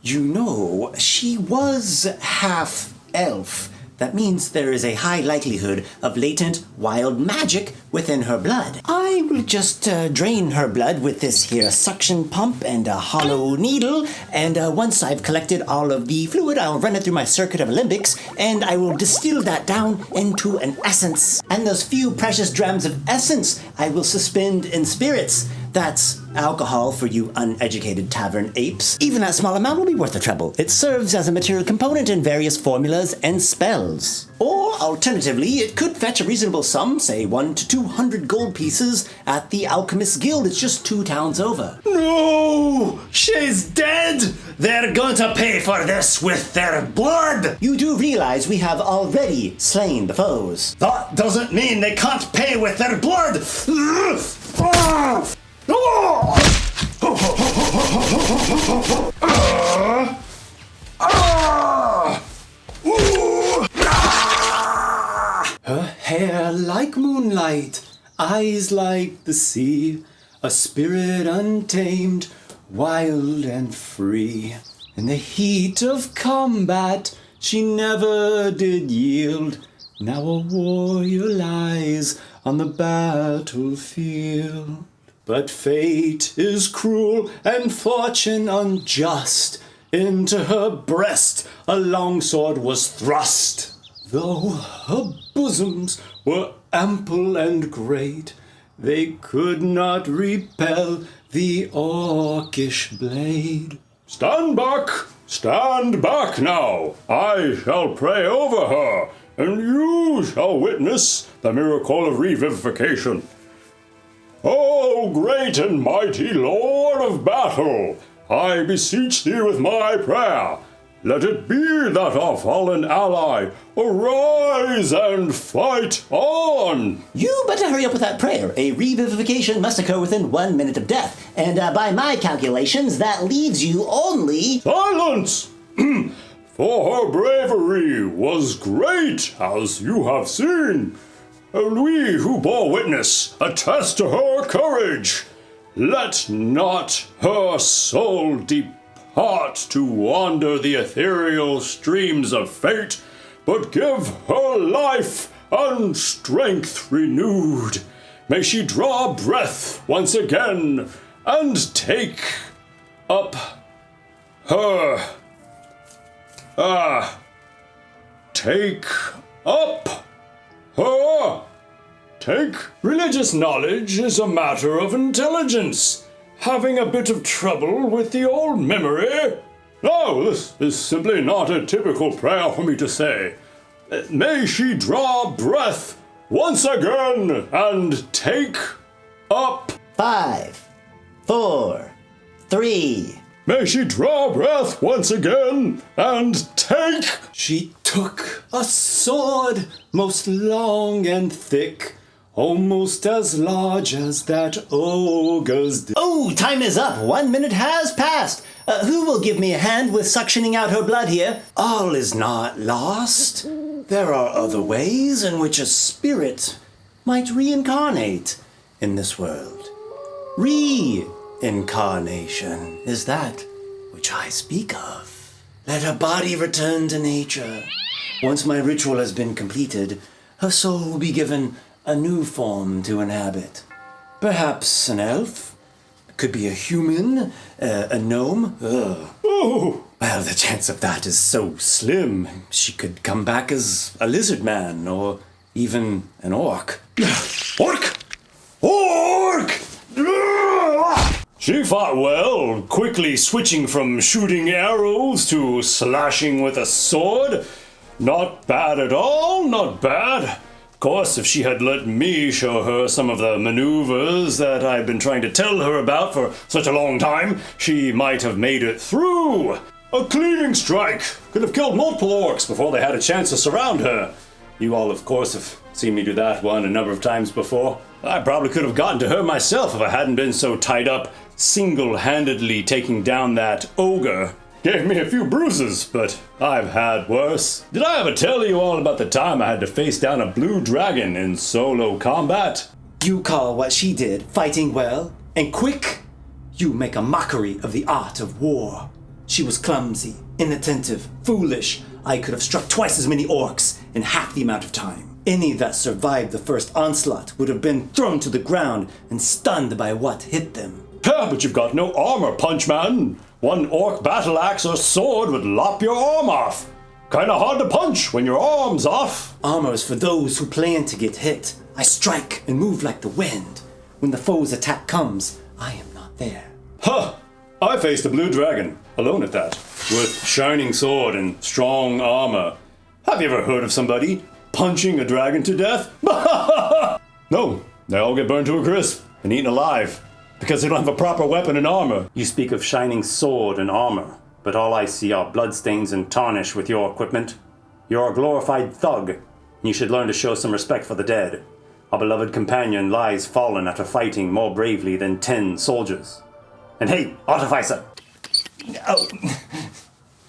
You know, she was half elf. That means there is a high likelihood of latent wild magic within her blood. I will just drain her blood with this here suction pump and a hollow needle, and once I've collected all of the fluid, I'll run it through my circuit of limbics, and I will distill that down into an essence. And those few precious drams of essence I will suspend in spirits. That's alcohol for you uneducated tavern apes. Even that small amount will be worth the trouble. It serves as a material component in various formulas and spells. Or, alternatively, it could fetch a reasonable sum, say 1 to 200 gold pieces, at the Alchemist's Guild. It's just 2 towns over. No! She's dead! They're going to pay for this with their blood! You do realize we have already slain the foes. That doesn't mean they can't pay with their blood! Her hair like moonlight, eyes like the sea, a spirit untamed, wild and free. In the heat of combat, she never did yield. Now a warrior lies on the battlefield. But fate is cruel and fortune unjust. Into her breast a longsword was thrust. Though her bosoms were ample and great, they could not repel the orcish blade. Stand back now. I shall pray over her, and you shall witness the miracle of revivification. O great and mighty Lord of battle, I beseech thee with my prayer, let it be that our fallen ally arise and fight on. You better hurry up with that prayer. A revivification must occur within 1 minute of death, and by my calculations, that leaves you only... Silence! For her bravery was great, as you have seen. And we who bore witness attest to her courage. Let not her soul depart to wander the ethereal streams of fate, but give her life and strength renewed. May she draw breath once again and take up her... Religious knowledge is a matter of intelligence. Having a bit of trouble with the old memory? No, this is simply not a typical prayer for me to say. May she draw breath once again and take up... 5, 4, 3... May she draw breath once again and take... She took a sword, most long and thick, almost as large as that ogre's dick. Oh, time is up. 1 minute has passed. Who will give me a hand with suctioning out her blood here? All is not lost. There are other ways in which a spirit might reincarnate in this world. Reincarnation is that which I speak of. Let her body return to nature. Once my ritual has been completed, her soul will be given a new form to inhabit. Perhaps an elf? Could be a human? A gnome? Oh, well, the chance of that is so slim. She could come back as a lizard man, or even an orc. Orc! Orc! She fought well, quickly switching from shooting arrows to slashing with a sword. Not bad at all, not bad. Of course, if she had let me show her some of the maneuvers that I've been trying to tell her about for such a long time, she might have made it through. A cleaving strike could have killed multiple orcs before they had a chance to surround her. You all, of course, have seen me do that one a number of times before. I probably could have gotten to her myself if I hadn't been so tied up, single-handedly taking down that ogre. Gave me a few bruises, but I've had worse. Did I ever tell you all about the time I had to face down a blue dragon in solo combat? You call what she did fighting well and quick? You make a mockery of the art of war. She was clumsy, inattentive, foolish. I could have struck twice as many orcs in half the amount of time. Any that survived the first onslaught would have been thrown to the ground and stunned by what hit them. Yeah, but you've got no armor, Punchman. One orc battle axe or sword would lop your arm off. Kinda hard to punch when your arm's off. Armor is for those who plan to get hit. I strike and move like the wind. When the foe's attack comes, I am not there. Huh! I faced a blue dragon, alone at that, with shining sword and strong armor. Have you ever heard of somebody punching a dragon to death? No, they all get burned to a crisp and eaten alive, because they don't have a proper weapon and armor. You speak of shining sword and armor, but all I see are bloodstains and tarnish with your equipment. You're a glorified thug, and you should learn to show some respect for the dead. Our beloved companion lies fallen after fighting more bravely than 10 soldiers. And hey, Artificer! Oh,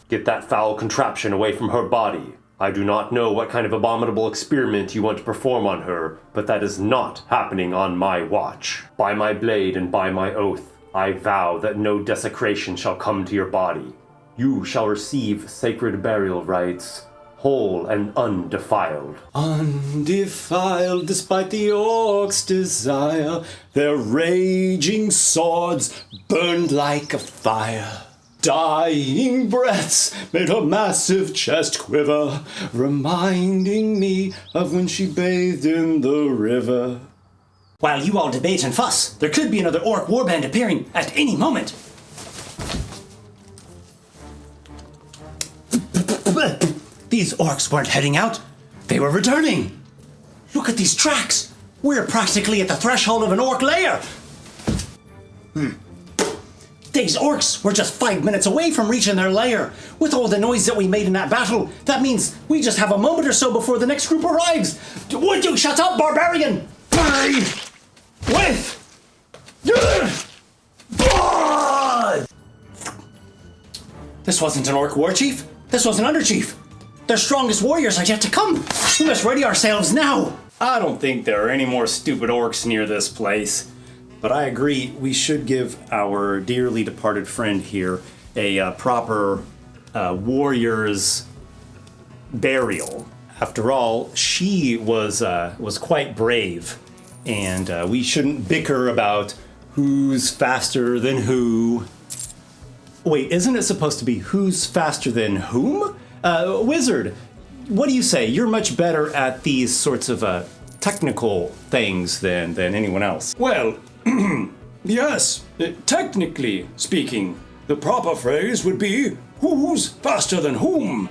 Get that foul contraption away from her body. I do not know what kind of abominable experiment you want to perform on her, but that is not happening on my watch. By my blade and by my oath, I vow that no desecration shall come to your body. You shall receive sacred burial rites, whole and undefiled. Undefiled despite the orcs' desire, their raging swords burned like a fire. Dying breaths made her massive chest quiver, reminding me of when she bathed in the river. while you all debate and fuss, there could be another orc warband appearing at any moment. These orcs weren't heading out. They were returning. Look at these tracks. We're practically at the threshold of an orc lair. These orcs were just 5 minutes away from reaching their lair. With all the noise that we made in that battle, that means we just have a moment or so before the next group arrives. Would you shut up, barbarian? This wasn't an orc war chief. This was an underchief. Their strongest warriors are yet to come. We must ready ourselves now. I don't think there are any more stupid orcs near this place. But I agree, we should give our dearly departed friend here a proper warrior's burial. After all, she was quite brave, and we shouldn't bicker about who's faster than who. Wait, isn't it supposed to be who's faster than whom? Wizard, what do you say? You're much better at these sorts of technical things than anyone else. Well, yes, technically speaking, the proper phrase would be who's faster than whom.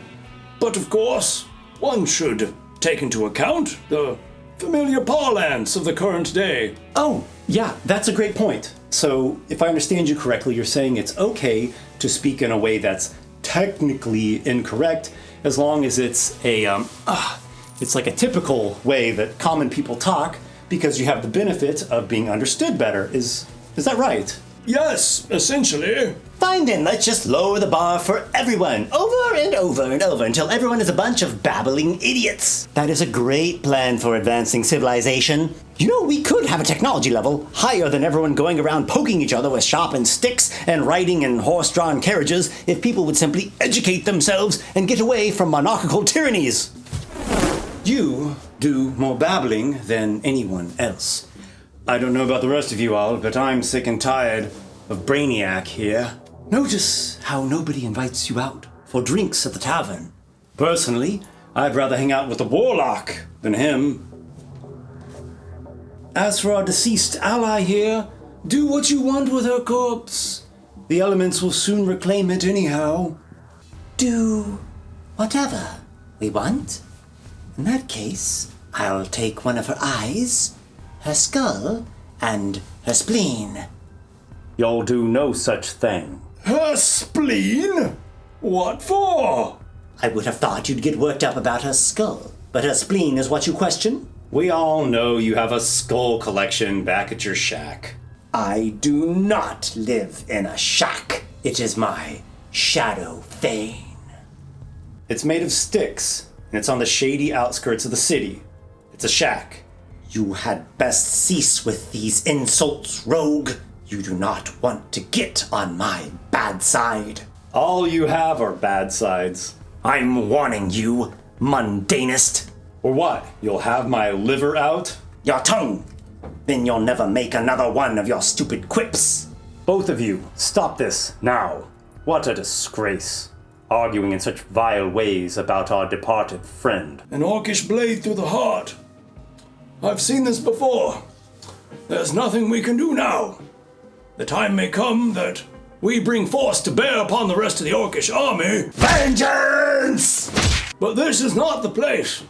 But of course, one should take into account the familiar parlance of the current day. Oh, yeah, that's a great point. So, if I understand you correctly, you're saying it's okay to speak in a way that's technically incorrect, as long as it's it's like a typical way that common people talk, because you have the benefit of being understood better. Is that right? Yes, essentially. Fine then, let's just lower the bar for everyone, over and over and over, until everyone is a bunch of babbling idiots. That is a great plan for advancing civilization. You know, we could have a technology level higher than everyone going around poking each other with sharpened sticks and riding in horse-drawn carriages if people would simply educate themselves and get away from monarchical tyrannies. You do more babbling than anyone else. I don't know about the rest of you all, but I'm sick and tired of Brainiac here. Notice how nobody invites you out for drinks at the tavern. Personally, I'd rather hang out with a warlock than him. As for our deceased ally here, do what you want with her corpse. The elements will soon reclaim it anyhow. Do whatever we want. In that case, I'll take one of her eyes, her skull, and her spleen. You'll do no such thing. Her spleen? What for? I would have thought you'd get worked up about her skull, but her spleen is what you question? We all know you have a skull collection back at your shack. I do not live in a shack. It is my shadow fane. It's made of sticks, and it's on the shady outskirts of the city. It's a shack. You had best cease with these insults, rogue. You do not want to get on my bad side. All you have are bad sides. I'm warning you, mundanist. Or what? You'll have my liver out? Your tongue. Then you'll never make another one of your stupid quips. Both of you, stop this now. What a disgrace. Arguing in such vile ways about our departed friend. An orcish blade through the heart. I've seen this before. There's nothing we can do now. The time may come that we bring force to bear upon the rest of the orcish army. Vengeance! But this is not the place.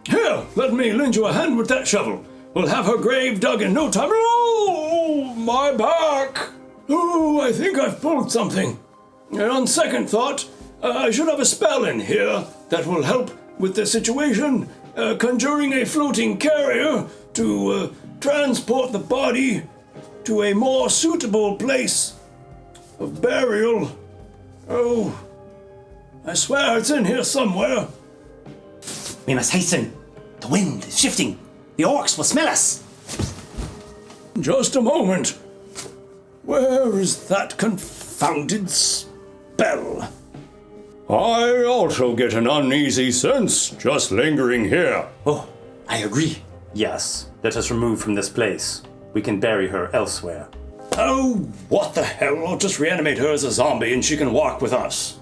Here, let me lend you a hand with that shovel. We'll have her grave dug in no time. Oh, my back! Oh, I think I've pulled something. And on second thought, I should have a spell in here that will help with the situation. Conjuring a floating carrier to transport the body to a more suitable place of burial. Oh, I swear it's in here somewhere. We must hasten. The wind is shifting. The orcs will smell us. Just a moment. Where is that confounded spell? I also get an uneasy sense just lingering here. Oh, I agree. Yes, let us remove from this place. We can bury her elsewhere. Oh, what the hell? I'll just reanimate her as a zombie and she can walk with us.